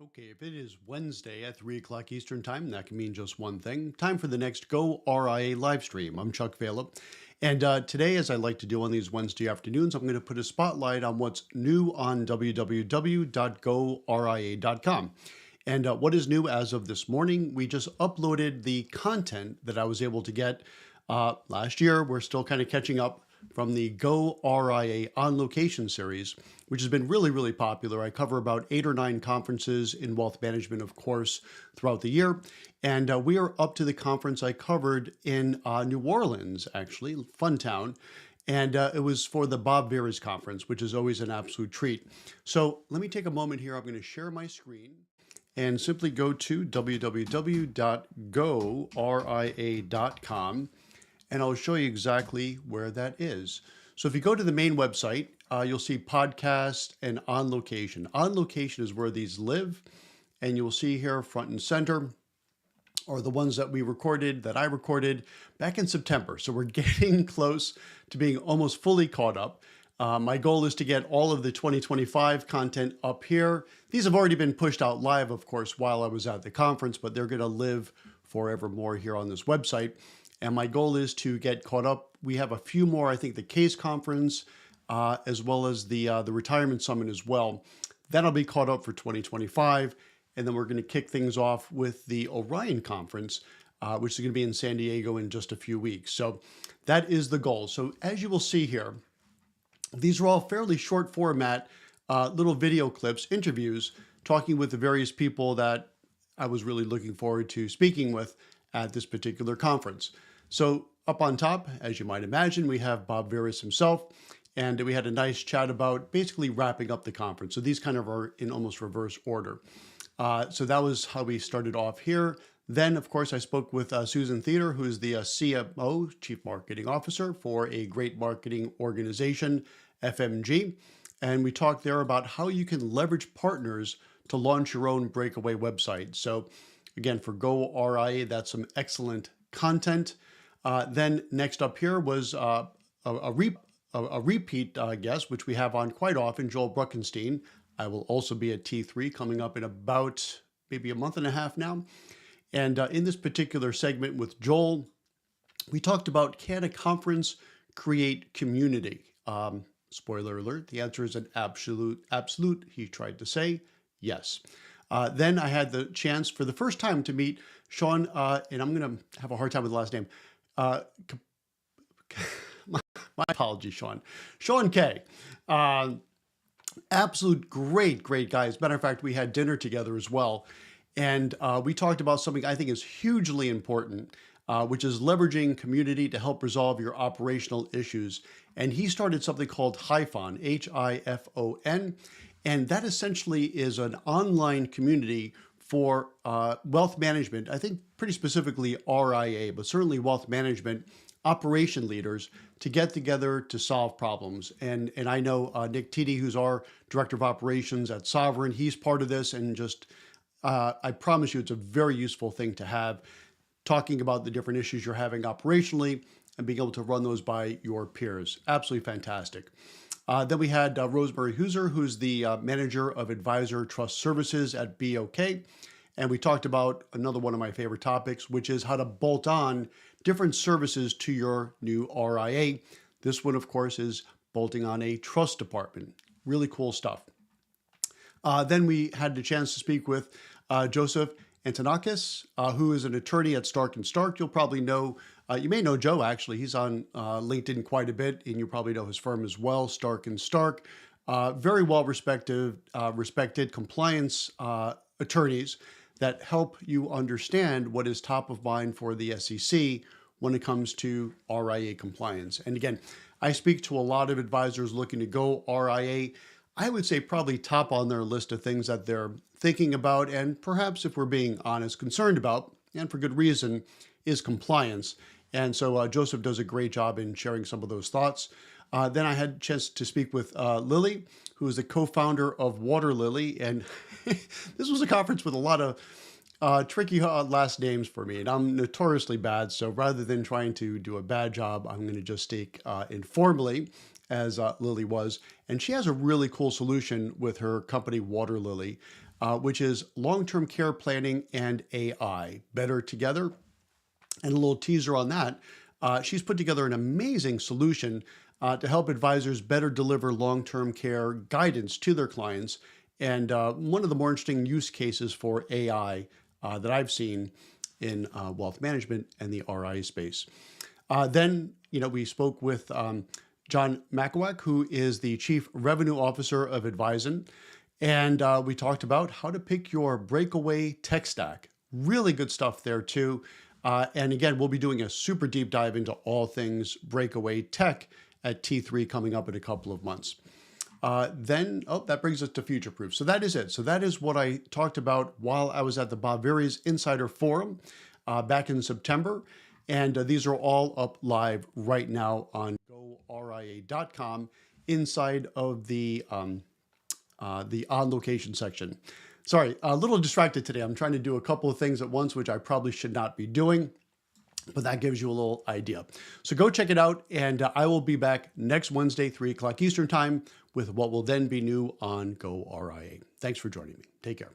Okay, if it is Wednesday at 3 o'clock Eastern Time, that can mean just one thing. Time for the next goRIA live stream. I'm Chuck Vela. And today, as I like to do on these Wednesday afternoons, I'm going to put a spotlight on what's new on www.goRIA.com. And what is new as of this morning? We just uploaded the content that I was able to get last year. We're still kind of catching up from the goRIA OnLocation series, which has been really, really popular. I cover about 8 or 9 conferences in wealth management, of course, throughout the year. And we are up to the conference I covered in New Orleans, actually, fun town. And it was for the Bob Vera's conference, which is always an absolute treat. So let me take a moment here. I'm going to share my screen and simply go to www.goRIA.com. And I'll show you exactly where that is. So if you go to the main website, you'll see podcast and on location. On location is where these live. And you'll see here front and center are the ones that we recorded, that I recorded back in September. So we're getting close to being almost fully caught up. My goal is to get all of the 2025 content up here. These have already been pushed out live, of course, while I was at the conference, but they're going to live forevermore here on this website. And my goal is to get caught up. We have a few more, I think the CASE conference, as well as the retirement summit as well. That'll be caught up for 2025. And then we're going to kick things off with the Orion conference, which is going to be in San Diego in just a few weeks. So that is the goal. So as you will see here, these are all fairly short format, little video clips, interviews, talking with the various people that I was really looking forward to speaking with at this particular conference. So up on top, as you might imagine, we have Bob Veras himself, and we had a nice chat about basically wrapping up the conference. So these kind of are in almost reverse order. So that was how we started off here. Then, of course, I spoke with Susan Theater, who is the CMO, Chief Marketing Officer for a great marketing organization, FMG. And we talked there about how you can leverage partners to launch your own breakaway website. So again, for goRIA, that's some excellent content. Then next up here was a repeat guest, which we have on quite often, Joel Bruckenstein. I will also be at T3 coming up in about maybe a month and a half now. And in this particular segment with Joel, we talked about, can a conference create community? Spoiler alert, the answer is an absolute, he tried to say, yes. Then I had the chance for the first time to meet Sean, and I'm going to have a hard time with the last name. My apologies, Sean. Sean K. Absolute great guy. As a matter of fact, we had dinner together as well. And we talked about something I think is hugely important, which is leveraging community to help resolve your operational issues. And he started something called HIFON, H-I-F-O-N. And that essentially is an online community for wealth management, I think pretty specifically RIA, but certainly wealth management operation leaders to get together to solve problems. And I know Nick Titi, who's our Director of Operations at Sovereign, he's part of this. And just, I promise you, it's a very useful thing to have, talking about the different issues you're having operationally and being able to run those by your peers. Absolutely fantastic. Then we had Rosemary Hooser, who's the Manager of Advisor Trust Services at BOK. And we talked about another one of my favorite topics, which is how to bolt on different services to your new RIA. This one, of course, is bolting on a trust department. Really cool stuff. Then we had the chance to speak with Joseph Antonakis, who is an attorney at Stark & Stark. You'll probably know, you may know Joe, actually. He's on LinkedIn quite a bit, and you probably know his firm as well, Stark & Stark. Very well respected compliance attorneys that help you understand what is top of mind for the SEC when it comes to RIA compliance. And again, I speak to a lot of advisors looking to go RIA. I would say probably top on their list of things that they're thinking about, and perhaps, if we're being honest, concerned about, and for good reason, is compliance. And so Joseph does a great job in sharing some of those thoughts. Then I had a chance to speak with Lily, who is the co-founder of Water Lily. And this was a conference with a lot of tricky last names for me, and I'm notoriously bad. So rather than trying to do a bad job, I'm going to just speak informally, as Lily was. And she has a really cool solution with her company, Water Lily. which is long-term care planning and AI, better together. And a little teaser on that, she's put together an amazing solution to help advisors better deliver long-term care guidance to their clients. And one of the more interesting use cases for AI that I've seen in wealth management and the RI space. Then, we spoke with John Makowak, who is the Chief Revenue Officer of Advisen. And we talked about how to pick your breakaway tech stack. Really good stuff there too. And again, we'll be doing a super deep dive into all things breakaway tech at T3 coming up in a couple of months. That brings us to Future Proof. So that is it. So that is what I talked about while I was at the Bob Various Insider Forum back in September. And these are all up live right now on goRIA.com inside of the On Location section. Sorry, a little distracted today. I'm trying to do a couple of things at once, which I probably should not be doing, but that gives you a little idea. So go check it out, and I will be back next Wednesday, 3 o'clock Eastern Time, with what will then be new on goRIA. Thanks for joining me. Take care.